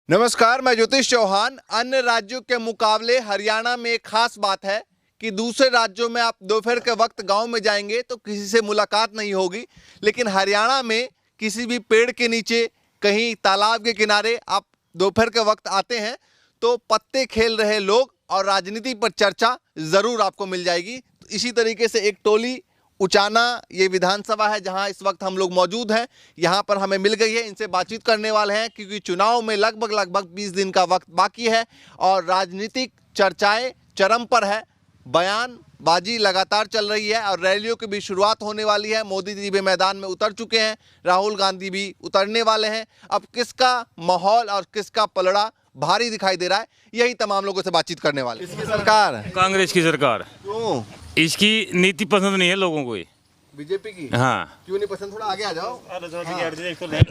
नमस्कार, मैं ज्योतिष चौहान। अन्य राज्यों के मुकाबले हरियाणा में एक खास बात है कि दूसरे राज्यों में आप दोपहर के वक्त गांव में जाएंगे तो किसी से मुलाकात नहीं होगी, लेकिन हरियाणा में किसी भी पेड़ के नीचे, कहीं तालाब के किनारे आप दोपहर के वक्त आते हैं तो पत्ते खेल रहे लोग और राजनीति पर चर्चा ज़रूर आपको मिल जाएगी। तो इसी तरीके से एक टोली उचाना, ये विधानसभा है जहां इस वक्त हम लोग मौजूद हैं, यहां पर हमें मिल गई है। इनसे बातचीत करने वाले हैं क्योंकि चुनाव में लगभग 20 दिन का वक्त बाकी है और राजनीतिक चर्चाएं चरम पर है। बयानबाजी लगातार चल रही है और रैलियों की भी शुरुआत होने वाली है। मोदी जी भी मैदान में उतर चुके हैं, राहुल गांधी भी उतरने वाले हैं। अब किसका माहौल और किसका पलड़ा भारी दिखाई दे रहा है, यही तमाम लोगों से बातचीत करने वाले। किसकी सरकार? कांग्रेस की सरकार। क्यों? इसकी नीति पसंद नहीं है लोगों को। ये बीजेपी की? हाँ। क्यों नहीं पसंद? थोड़ा आगे आ जाओ।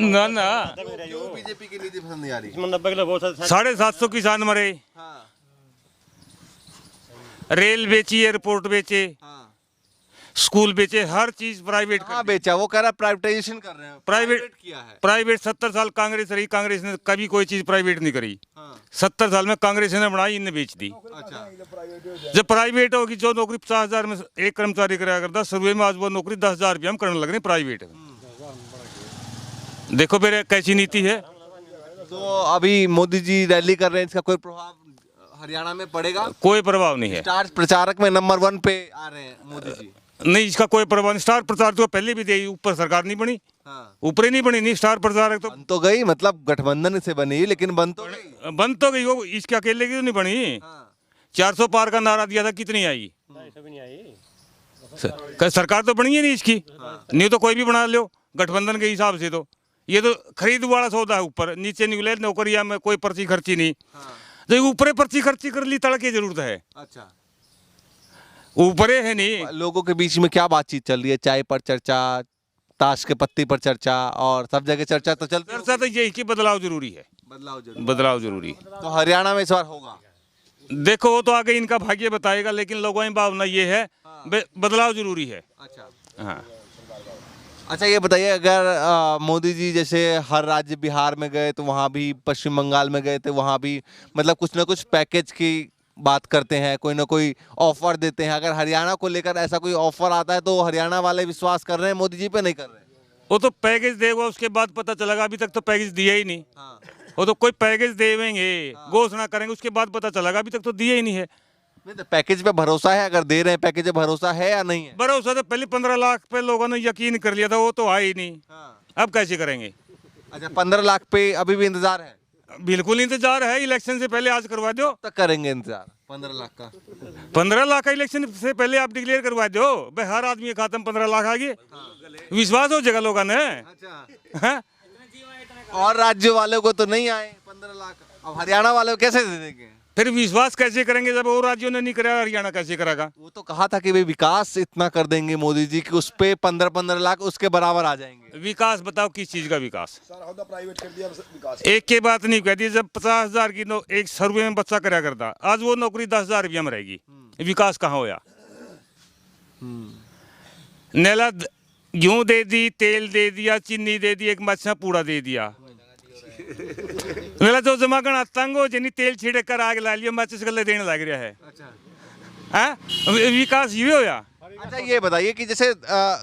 ना ना, क्यों बीजेपी की नीति पसंद नहीं आ रही? 750 किसान मरे, हाँ, रेल बेची, एयरपोर्ट बेचे, हाँ। स्कूल बेचे, हर चीज प्राइवेट हाँ बेचा, वो कह रहा प्राइवेटाइजेशन कर रहे हैं। प्राइवेट किया है। प्राइवेट 70 साल कांग्रेस रही, कांग्रेस ने कभी कोई चीज प्राइवेट नहीं करी। हाँ। 70 साल में कांग्रेस ने बनाई, इनने बेच दी। अच्छा। जब प्राइवेट होगी, जो नौकरी 50,000 में एक कर्मचारी कराया करता, सर्वे में आज वो नौकरी 10,000 रुपया हम करने लग रहे हैं प्राइवेट। देखो फिर कैसी नीति है। तो अभी मोदी जी रैली कर रहे हैं, इसका कोई प्रभाव हरियाणा में पड़ेगा? कोई प्रभाव नहीं है। स्टार प्रचारक में नंबर 1 पे आ रहे हैं मोदी जी। नहीं, इसका कोई प्रभाव नहीं। स्टार प्रचार तो पहले भी दे, ऊपर सरकार नहीं बनी। हाँ। ऊपर ही नहीं बनी, नहीं स्टार प्रचारक तो बन तो गई, मतलब गठबंधन से बनी, लेकिन बन तो गई। बंद तो गई वो, इसके अकेले की तो नहीं बनी। हाँ। 400 पार का नारा दिया था, कितनी आई? सरकार तो बनी है नहीं इसकी। नहीं तो कोई भी बना लो गठबंधन के हिसाब से। तो ये तो खरीद वाला सौदा है, ऊपर नीचे निकले नौकरिया में कोई पर्ची खर्ची नहीं। हाँ। तो ऊपर पर्ची खर्ची कर ली, तड़के जरूरत है, अच्छा। ऊपर है नहीं। लोगों के बीच में क्या बातचीत चल रही है? चाय पर चर्चा, ताश के पत्ती पर चर्चा, और सब जगह चर्चा तो चलती है। चर्चा तो यही कि बदलाव जरूरी है। बदलाव जरूरी है। तो हरियाणा में इस बार होगा? देखो वो तो आगे इनका भाग्य बताएगा, लेकिन लोगों की भावना ये है बदलाव जरूरी है। अच्छा। हाँ। अच्छा, ये बताइए, अगर मोदी जी जैसे हर राज्य, बिहार में गए तो वहाँ भी, पश्चिम बंगाल में गए थे वहाँ भी, मतलब कुछ ना कुछ पैकेज की बात करते हैं, कोई ना कोई ऑफर देते हैं। अगर हरियाणा को लेकर ऐसा कोई ऑफर आता है तो हरियाणा वाले विश्वास कर रहे हैं मोदी जी पे, नहीं कर रहे हैं? वो तो पैकेज देगा, उसके बाद पता चलेगा। अभी तक तो पैकेज दिया ही नहीं। हाँ। वो तो कोई पैकेज देवेंगे, घोषणा करेंगे, उसके बाद पता चलेगा। अभी तक तो दिया ही नहीं है। नहीं तो पैकेज पे भरोसा है? अगर दे रहे हैं पैकेज पे भरोसा है या नहीं है? भरोसा तो पहले 15 लाख पे लोगों ने यकीन कर लिया था, वो तो आया ही नहीं। हाँ। अब कैसे करेंगे? अच्छा, 15 लाख पे अभी भी इंतजार है? बिल्कुल इंतजार है। इलेक्शन से पहले आज करवा दो। तक करेंगे इंतजार 15 लाख का? 15 लाख का इलेक्शन से पहले आप डिक्लेयर करवा दो भाई, हर आदमी के खाते में 15 लाख आ गए। विश्वास हो जाएगा लोगों ने। अच्छा। हाँ? और राज्य वालों को तो नहीं आए 15 लाख, अब हरियाणा वालों को कैसे दे देंगे? फिर विश्वास कैसे करेंगे जब और राज्यों ने नहीं कराया? हरियाणा कैसे करेगा? वो तो कहा था कि भाई विकास इतना कर देंगे मोदी जी कि उस पे 15-15 लाख उसके बराबर आ जाएंगे। विकास बताओ, किस चीज का विकास? प्राइवेट कर दिया विकास। एक के बात नहीं कहती। जब 50,000 की एक सर्वे में बच्चा कराया करता, आज वो नौकरी 10,000 रुपया में रहेगी। विकास कहाँ होया? नेला गेहूं दे दी, तेल दे दिया, चीनी दे दी, एक मच्छा पूड़ा दे दिया। मेरा तो जमा करना तंग हो जानी, तेल छिड़क कर आग ला लिया, माचिस गले देने लग रहा है। हाँ? विकास ये होया? अच्छा, ये बताइए कि जैसे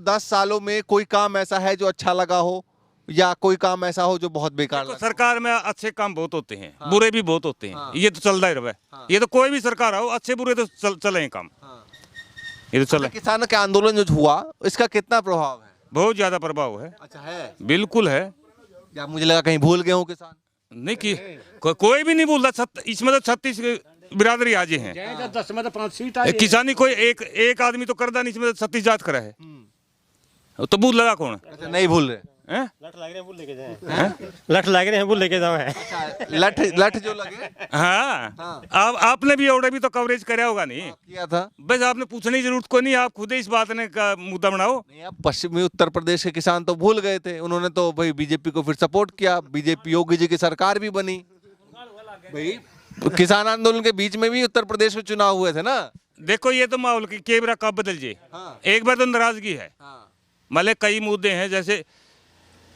10 सालों में कोई काम ऐसा है जो अच्छा लगा हो, या कोई काम ऐसा हो जो बहुत बेकार लगा? सरकार में अच्छे काम बहुत होते हैं, बुरे भी बहुत होते हैं। ये तो चलता ही रहा। ये तो कोई भी सरकार हो, अच्छे बुरे तो चले काम। ये तो चले। किसानों के आंदोलन जो हुआ, इसका कितना प्रभाव है? बहुत ज्यादा प्रभाव है। अच्छा है? बिल्कुल है। या मुझे लगा कहीं भूल गए हो किसान? नहीं कि कोई भी नहीं बोलता। इसमें तो 36 बिरादरी आजे हैं। 10 में तो 5 सीट आई। किसानी कोई एक आदमी तो करता नहीं, इसमें तो 36 जात करा है। तो भूल लगा कौन? अच्छा, नहीं भूल रहे हैं? लठ लग रहे हैं, भूल लेके जाए। लठ लग रहे हैं, भूल लेके जाओ है। अच्छा, लठ जो लगे। हाँ। अब आपने भी और भी तो कवरेज कराया होगा नहीं? किया था। बस आपने पूछने की जरूरत कोई नहीं, आप खुद ही इस बात ने का मुद्दा बनाओ। नहीं, अब पश्चिमी उत्तर प्रदेश के किसान तो भूल गए थे, उन्होंने तो भाई बीजेपी को फिर सपोर्ट किया, बीजेपी योगी जी की सरकार भी बनी। भाई किसान आंदोलन के बीच में भी उत्तर प्रदेश में चुनाव हुए थे ना। देखो ये तो माहौल की के बार कब बदल जाए। हाँ। एक बार तो नाराजगी है, हाँ। मतलब कई मुद्दे हैं, जैसे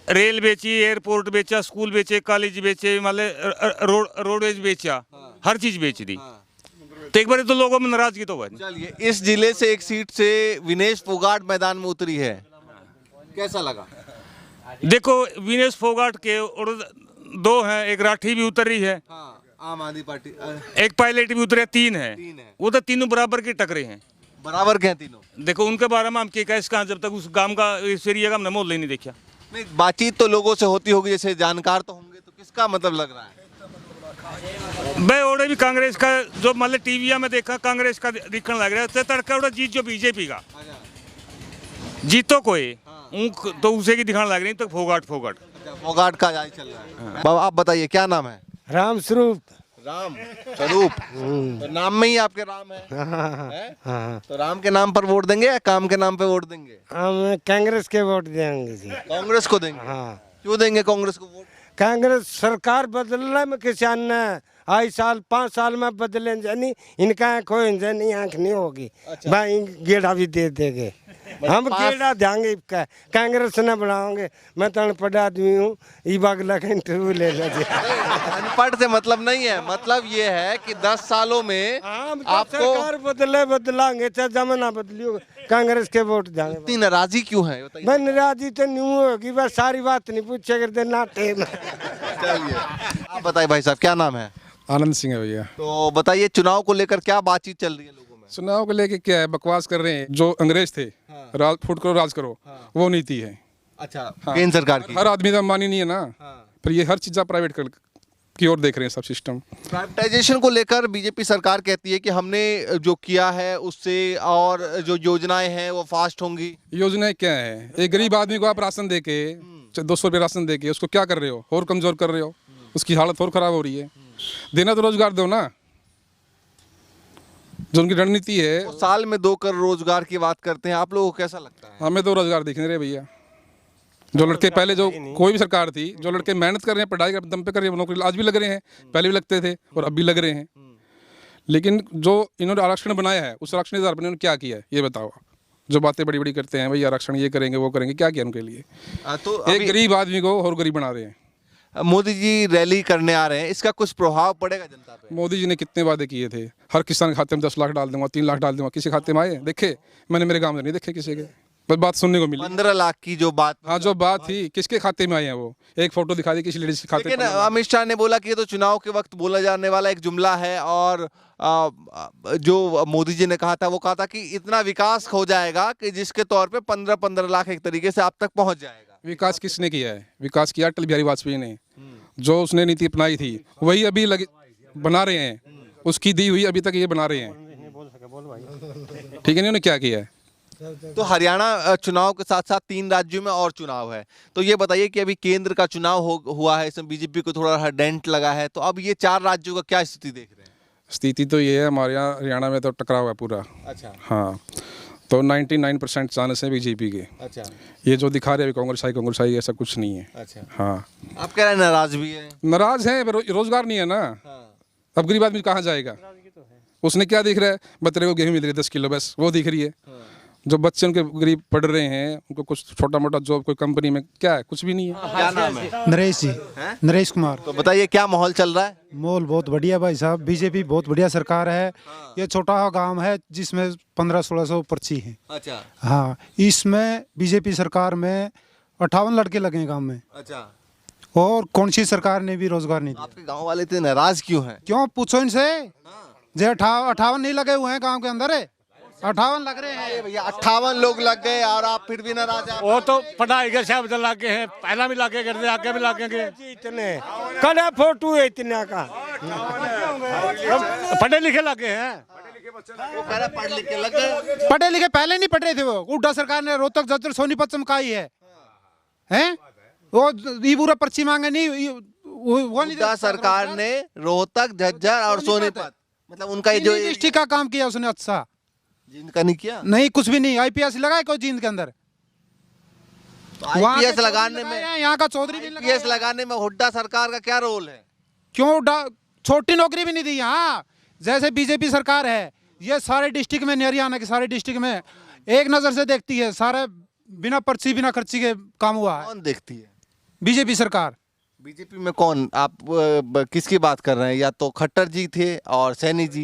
रेल बेची, एयरपोर्ट बेचा, स्कूल बेचे, कॉलेज बेचे, मतलब रोडवेज बेचा, हर चीज बेच दी। तो एक बार तो लोगों में नाराजगी तो हुआ। चलिए, इस जिले से एक सीट से विनेश फोगाट मैदान में उतरी है, कैसा लगा? देखो विनेश फोगाट के और दो हैं, एक राठी भी उतर रही है, आम आदमी पार्टी एक पायलट भी उतरे, तीन है। तीन है। वो तो तीनों बराबर के टकरे हैं। बराबर के हैं तीनों। देखो उनके बारे में हम क्या कह सकते हैं, जब तक उस गांव का, इस एरिया का हमने मोहल्ला ही नहीं देखा। नहीं, बातचीत तो लोगों से होती होगी, जैसे जानकार तो होंगे, तो किसका मतलब लग रहा है? मैं और भी कांग्रेस का जो मतलब टीवी में देखा, कांग्रेस का दिखने लग रहा है। तड़का उड़ा जीत जो बीजेपी का जीतो कोई तो उसे की दिखाने लग रही, तो फोगाट फोगाट का आज चल रहा है। बाबा आप बताइए क्या नाम है? राम स्वरूप। राम स्वरूप, तो नाम में ही आपके राम है, हैं? तो राम के नाम पर वोट देंगे या काम के नाम पे वोट देंगे? हम कांग्रेस के वोट देंगे जी। कांग्रेस को देंगे? हाँ, क्यों देंगे कांग्रेस को वोट? कांग्रेस सरकार बदलने में किसान ने आई साल 5 साल में बदले जानी, इनका कोई जानी आंख नहीं होगी। भाई गेड़ा भी दे देंगे, हम गेड़ा देंगे, कांग्रेस ने बनाओगे। मैं तो अनपढ़ आदमी हूँ, ई बागला का इंटरव्यू ले लीजिए। अनपढ़ से मतलब नहीं है, मतलब ये है कि 10 सालों में आपको सरकार बदलाएंगे चाहे जमाना बदलियो, कांग्रेस के वोट देंगे। इतनी नाराजगी क्यों है बताइए? मैं नाराजी तो नहीं होगी, बस सारी बात नहीं पूछे करते नाटे में। चलिए, आप बताइए भाई साहब क्या नाम है? आनंद सिंह है भैया। तो बताइए चुनाव को लेकर क्या बातचीत चल रही है लोगों में? चुनाव को लेके क्या है, बकवास कर रहे हैं। जो अंग्रेज थे, राज फूट करो राज करो, वो नीति है। अच्छा, केंद्र सरकार की। हर आदमी का मानी नहीं है ना, फिर ये हर चीज़ प्राइवेट की ओर देख रहे हैं सब सिस्टम। प्राइवेटाइजेशन को लेकर बीजेपी सरकार कहती है कि हमने जो किया है उससे और जो योजनाएं हैं वो फास्ट होंगी। योजनाएं क्या है? एक गरीब आदमी को आप राशन दे के 200 रुपये राशन दे के उसको क्या कर रहे हो, और कमजोर कर रहे हो, उसकी हालत और खराब हो रही है। देना तो रोजगार दो ना, जो उनकी रणनीति है। वो साल में 2 करोड़ रोजगार की बात करते हैं, आप लोगों को कैसा लगता है? हमें तो रोजगार दिखने रहे भैया। जो लड़के पहले, जो कोई भी सरकार थी, जो लड़के मेहनत कर रहे हैं, पढ़ाई कर दम पे कर रहे हैं, नौकरी आज भी लग रहे हैं, पहले भी लगते थे और अब भी लग रहे हैं। लेकिन जो इन्होंने आरक्षण बनाया है, उस आरक्षण के आधार पर इन्होंने क्या किया है ये बताओ। जो बातें बड़ी बड़ी करते हैं, भाई आरक्षण ये करेंगे वो करेंगे, क्या किया उनके लिए? तो एक गरीब आदमी को और गरीब बना रहे हैं। मोदी जी रैली करने आ रहे हैं, इसका कुछ प्रभाव पड़ेगा जनता पे? मोदी जी ने कितने वादे किए थे, हर किसान के खाते में 10 लाख डाल दूंगा, 3 लाख डाल दूंगा, किसी खाते में आए देखे? मैंने मेरे गांव में नहीं देखे किसी के, बस बात सुनने को मिली। 15 लाख की जो बात, हाँ जो बात थी, किसके खाते में आए हैं वो? एक फोटो दिखा दी किसी लेडीज के खाते लेकिन में। अमित शाह ने बोला कि ये तो चुनाव के वक्त बोला जाने वाला एक जुमला है, और जो मोदी जी ने कहा था वो कहा था कि इतना विकास हो जाएगा कि जिसके तौर पे 15-15 लाख एक तरीके से आप तक पहुंच जाएगा। विकास किसने किया है? विकास किया अटल बिहारी वाजपेयी ने। जो उसने नीति अपनाई थी वही अभी लगे बना रहे हैं, उसकी दी हुई अभी तक ये बना रहे हैं। ठीक है, इन्होंने क्या किया है? तो हरियाणा चुनाव के साथ साथ 3 राज्यों में और चुनाव है, तो ये बताइए कि अभी केंद्र का चुनाव हुआ है, इसमें बीजेपी को थोड़ा डेंट लगा है, तो अब ये 4 राज्यों का क्या स्थिति देख रहे हैं? स्थिति तो ये है, हमारे यहाँ हरियाणा में तो टकराव है पूरा। अच्छा। हाँ, तो 99% चांस है बीजेपी के। अच्छा। ये जो दिखा रहे हैं कांग्रेस आई ऐसा कुछ नहीं है। अच्छा। हाँ, आप कह रहे हैं नाराज भी है? नाराज है, रोजगार नहीं है ना। अब गरीब आदमी कहाँ जाएगा? उसने क्या दिख रहा है? बतरे को गेहूं मिल रही है 10 किलो, बस वो दिख रही है। जो बच्चे उनके गरीब पढ़ रहे हैं, उनको कुछ छोटा मोटा जॉब कोई कंपनी में, क्या है? कुछ भी नहीं है। क्या नाम है? नरेश जी, नरेश कुमार। तो बताइए क्या माहौल चल रहा है? माहौल बहुत बढ़िया भाई साहब, बीजेपी बहुत बढ़िया सरकार है। ये छोटा गांव है जिसमें 1500-1600 पर्ची हैं। अच्छा। हाँ, इसमें बीजेपी सरकार में 58 लड़के लगे गांव में। अच्छा। और कौन सी सरकार ने भी रोजगार नहीं दिया। आपके गांव वाले इतने नाराज क्यों हैं? क्यों पूछो इनसे। जो 58 नहीं लगे हुए हैं गाँव के अंदर, 58 लग रहे हैं भैया, 58 लोग लग गए और आप फिर भी नाराज हैं? वो तो पढ़ाई के शब्द लागे हैं, पहला भी लागे करते, आगे भी लागेंगे। इतने कड़ा फोटो है इतना का, पढ़े लिखे लागे हैं। वो कह रहे पढ़ लिख के लग गए। पढ़े लिखे पहले नहीं पढ़ रहे थे। वो हुड्डा सरकार ने रोहतक जज्जर सोनीपत चमकाई है, हैं? वो ये पूरा पर्ची मांगे नहीं, वो नहीं। हुड्डा सरकार ने रोहतक, झज्जर और सोनीपत, मतलब उनका ये जो डिस्ट्रिक्ट का काम किया उसने। अच्छा, जिनका नहीं किया? नहीं, कुछ भी नहीं। आईपीएस लगाए कोई जींद के अंदर? आईपीएस लगाने में, यहाँ का चौधरी भी आईपीएस लगाने में हुड्डा सरकार का क्या रोल है? क्यों? छोटी नौकरी भी नहीं दी। हाँ, जैसे बीजेपी सरकार है, ये सारे डिस्ट्रिक्ट में, हरियाणा के सारे डिस्ट्रिक्ट में एक नजर से देखती है, सारे बिना पर्ची बिना खर्ची के काम हुआ है। कौन देखती है? बीजेपी सरकार। बीजेपी में कौन आप किसकी बात कर रहे हैं? या तो खट्टर जी थे और सैनी जी।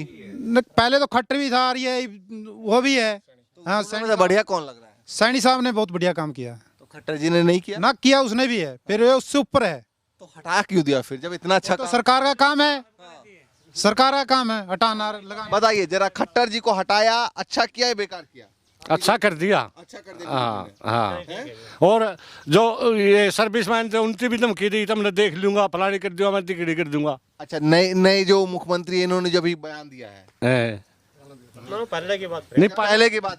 पहले तो खट्टर भी था और ये वो भी है। हाँ, सबसे बढ़िया कौन लग रहा है? सैनी साहब ने बहुत बढ़िया काम किया। तो खट्टर जी ने नहीं किया ना किया उसने भी है, फिर ये उससे ऊपर है। तो हटा क्यों दिया फिर जब इतना अच्छा तो काम? सरकार का काम है, सरकार का काम है हटाना लगाना। बताइए जरा, खट्टर जी को हटाया अच्छा किया या बेकार किया? अच्छा कर दिया। अच्छा कर दिया। हाँ हाँ। और जो ये सर्विसमैन थे उनकी भी धमकी दी, तुमने देख लूंगा, फलानी कर दूंगा, मैं तिकड़ी कर दूंगा। अच्छा, नए नए जो मुख्यमंत्री हैं, इन्होंने जो भी बयान दिया है, नहीं, पहले की बात।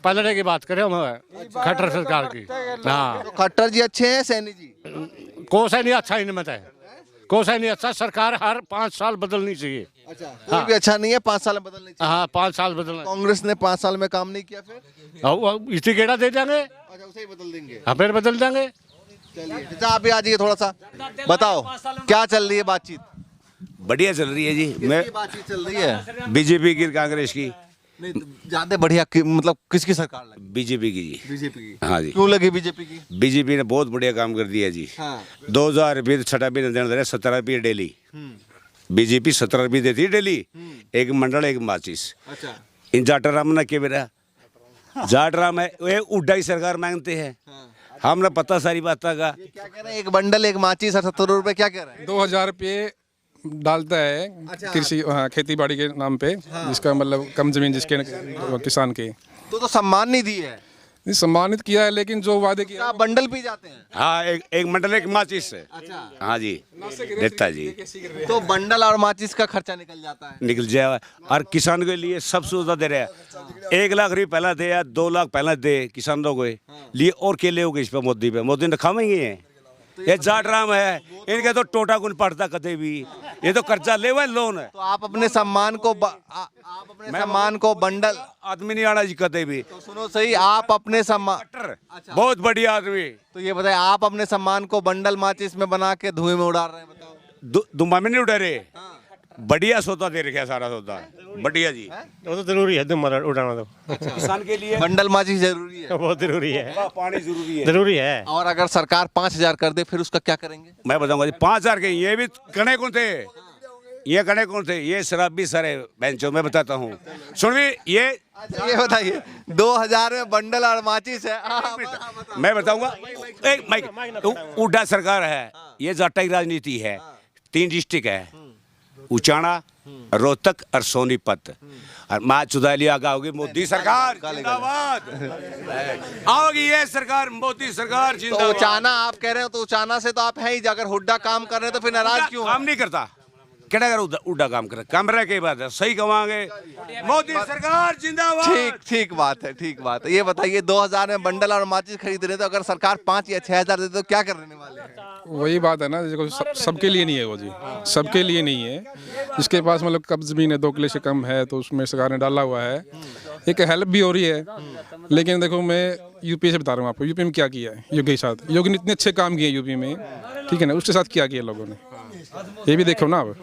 पहले की बात करें हम खट्टर सरकार की। हाँ, तो खट्टर जी अच्छे हैं, सैनी जी? कोसा नहीं अच्छा ही नहीं मत है, कोसा नहीं अच्छा। सरकार हर 5 साल बदलनी चाहिए। अच्छा, कोई भी अच्छा नहीं है, 5 साल में बदलनी चाहिए। हाँ, 5 साल बदलना। कांग्रेस ने 5 साल में काम नहीं किया, फिर इसी गेड़ा दे देंगे। अच्छा, उसे ही बदल देंगे। हाँ, फिर बदल देंगे। चलिए चाचा, आप भी आ जाइए थोड़ा सा, बताओ क्या चल रही है बातचीत? बढ़िया चल रही है जी। मैं किसकी बातचीत चल रही है? बीजेपी की, कांग्रेस की। नहीं तो ज्यादा बढ़िया मतलब किसकी सरकार लगी? बीजेपी की जी। बीजेपी की। हाँ जी। क्यों लगी बीजेपी की? बीजेपी ने बहुत बढ़िया काम कर दिया जी। हाँ। 2000 रुपये छठा भी देना दे रहे, 17 रुपये डेली। बीजेपी 17 रुपये देती है डेली, एक मंडल एक माचिस। अच्छा। इन जाटराम ने क्या बेरा जाटराम है, वे उड्डा की सरकार मांगते हैं। हमने पता सारी बात का। ये क्या कह रहे हैं, एक बंडल एक माचिस और 70 रुपए, क्या कह रहे हैं? 2000 रुपये डालता है कृषि, हाँ, खेती बाड़ी के नाम पे, जिसका मतलब कम जमीन जिसके किसान के। तो सम्मान नहीं दी है, सम्मानित किया है, लेकिन जो वादे किया। आप बंडल पी जाते हैं? हाँ, एक मंडल एक माचिस है। अच्छा। हाँ जी, देता जी। तो बंडल और माचिस का खर्चा निकल जाता है। निकल जाए। और किसान के लिए सब सुविधा दे रहे हैं। 1 लाख रुपये पहला दे या 2 लाख पहला दे किसानों को लिए, और केले हो गए इस पे मोदी ने खाएंगे हैं। ये जाट राम है, इनके तो टोटा गुन पड़ता कदे भी, ये तो कर्जा ले हुआ लोन है। तो आप अपने सम्मान को आप अपने सम्मान को बंडल आदमी नहीं आना जी कदे भी। तो सुनो सही, आप अपने सम्मान, बहुत बढ़िया आदमी। तो ये बताए, आप अपने सम्मान को बंडल माचिस में बना के धुएं में उड़ा रहे हैं, बताओ। दुम्बा में नहीं उड़ा रहे, बढ़िया सौदा दे रखा, सारा सौदा बढ़िया जी। वो तो जरूरी है तुम उड़ाना, तो किसान के लिए बंडल माचिस जरूरी है, बहुत जरूरी है, पानी जरूरी है। जरूरी है। और अगर सरकार 5000 कर दे फिर उसका क्या करेंगे? मैं बताऊंगा जी, 5000 के ये भी कने कौन थे, ये कने कौन थे, ये शराबी सारे बेंचों में बताता हूँ। सुनिए, ये बताइए, 2000 में बंडल और माचिस है। मैं बताऊंगा, एक माइक, उड्डा सरकार है, ये जाटा की राजनीति है। 3 डिस्ट्रिक्ट है, उचाना, रोहतक और सोनीपत। और माँ चुदाली आगे होगी मोदी सरकार जिंदाबाद, आओगी ये सरकार, मोदी सरकार तो जिंदाबाद। उचाना आप कह रहे हो, तो उचाना से तो आप हैं ही, अगर हुड्डा काम कर रहे हैं तो फिर नाराज क्यों? काम नहीं करता, केड़ा कर उड्डा काम करे, कमरे के बाद सही कमांगे, मोदी सरकार जिंदाबाद। ठीक बात है, ठीक बात है। ये बताइए, 2000 में बंडल और माचिस खरीद रहे, तो अगर सरकार 5 या 6000 दे तो क्या करने वाले हैं? वही बात है ना, देखो सबके लिए नहीं है वो जी, सबके लिए नहीं है। जिसके पास मतलब कब जमीन है 2 किले से कम है, तो उसमें सरकार ने डाला हुआ है, एक हेल्प भी हो रही है। लेकिन देखो, मैं यूपी से बता रहा हूँ आपको, यूपी में क्या किया है योगी के साथ। योगी ने इतने अच्छे काम किए यूपी में, ठीक है ना, उसके साथ क्या किया लोगों ने, ये भी देखो ना आप।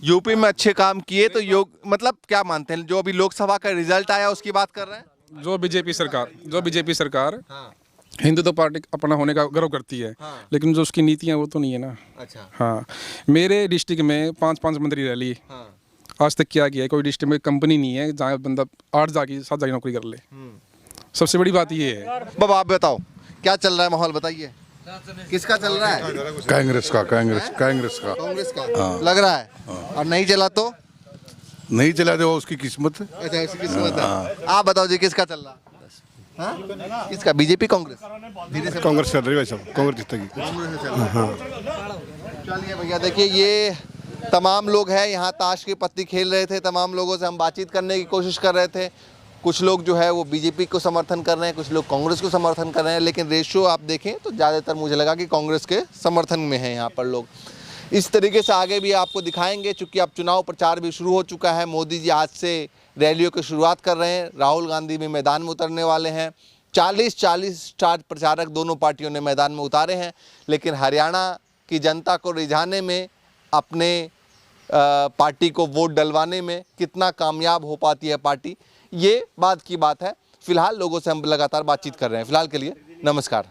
यूपी में अच्छे काम किए तो मतलब क्या मानते हैं, जो अभी लोकसभा का रिजल्ट आया उसकी बात कर रहे हैं? जो बीजेपी सरकार हिंदुत्व पार्टी अपना होने का गर्व करती है, लेकिन जो उसकी नीतियां वो तो नहीं है ना। अच्छा। हाँ, मेरे डिस्ट्रिक्ट में 5 मंत्री रह ली, आज तक क्या किया है? कोई डिस्ट्रिक्ट में कंपनी नहीं है जहाँ बंदा 8 जाके 7 जाके नौकरी कर ले। सबसे बड़ी बात ये है। बाबा आप बताओ क्या चल रहा है, माहौल बताइए, किसका चल रहा है? कांग्रेस का कांग्रेस का लग रहा है। और नहीं चला तो नहीं चला दे, वो उसकी किस्मत। अच्छा, उसकी किस्मत है। आप बताओ जी, किसका चल रहा है? हाँ? किसका, बीजेपी कांग्रेस? धीरे से कांग्रेस चल रही है सब, कांग्रेस जीतेगी। चलिए भैया, देखिए ये तमाम लोग हैं यहाँ, ताश की पत्ती खेल रहे थे। तमाम लोगों से हम बातचीत करने की कोशिश कर रहे थे। कुछ लोग जो है वो बीजेपी को समर्थन कर रहे हैं, कुछ लोग कांग्रेस को समर्थन कर रहे हैं, लेकिन रेशियो आप देखें तो ज़्यादातर मुझे लगा कि कांग्रेस के समर्थन में हैं यहाँ पर लोग। इस तरीके से आगे भी आपको दिखाएंगे, चूँकि अब चुनाव प्रचार भी शुरू हो चुका है। मोदी जी आज से रैलियों की शुरुआत कर रहे हैं, राहुल गांधी भी मैदान में उतरने वाले हैं। 40 स्टार प्रचारक दोनों पार्टियों ने मैदान में उतारे हैं, लेकिन हरियाणा की जनता को रिझाने में, अपने पार्टी को वोट डलवाने में कितना कामयाब हो पाती है पार्टी, ये बात की बात है। फिलहाल लोगों से हम लगातार बातचीत कर रहे हैं। फिलहाल के लिए नमस्कार।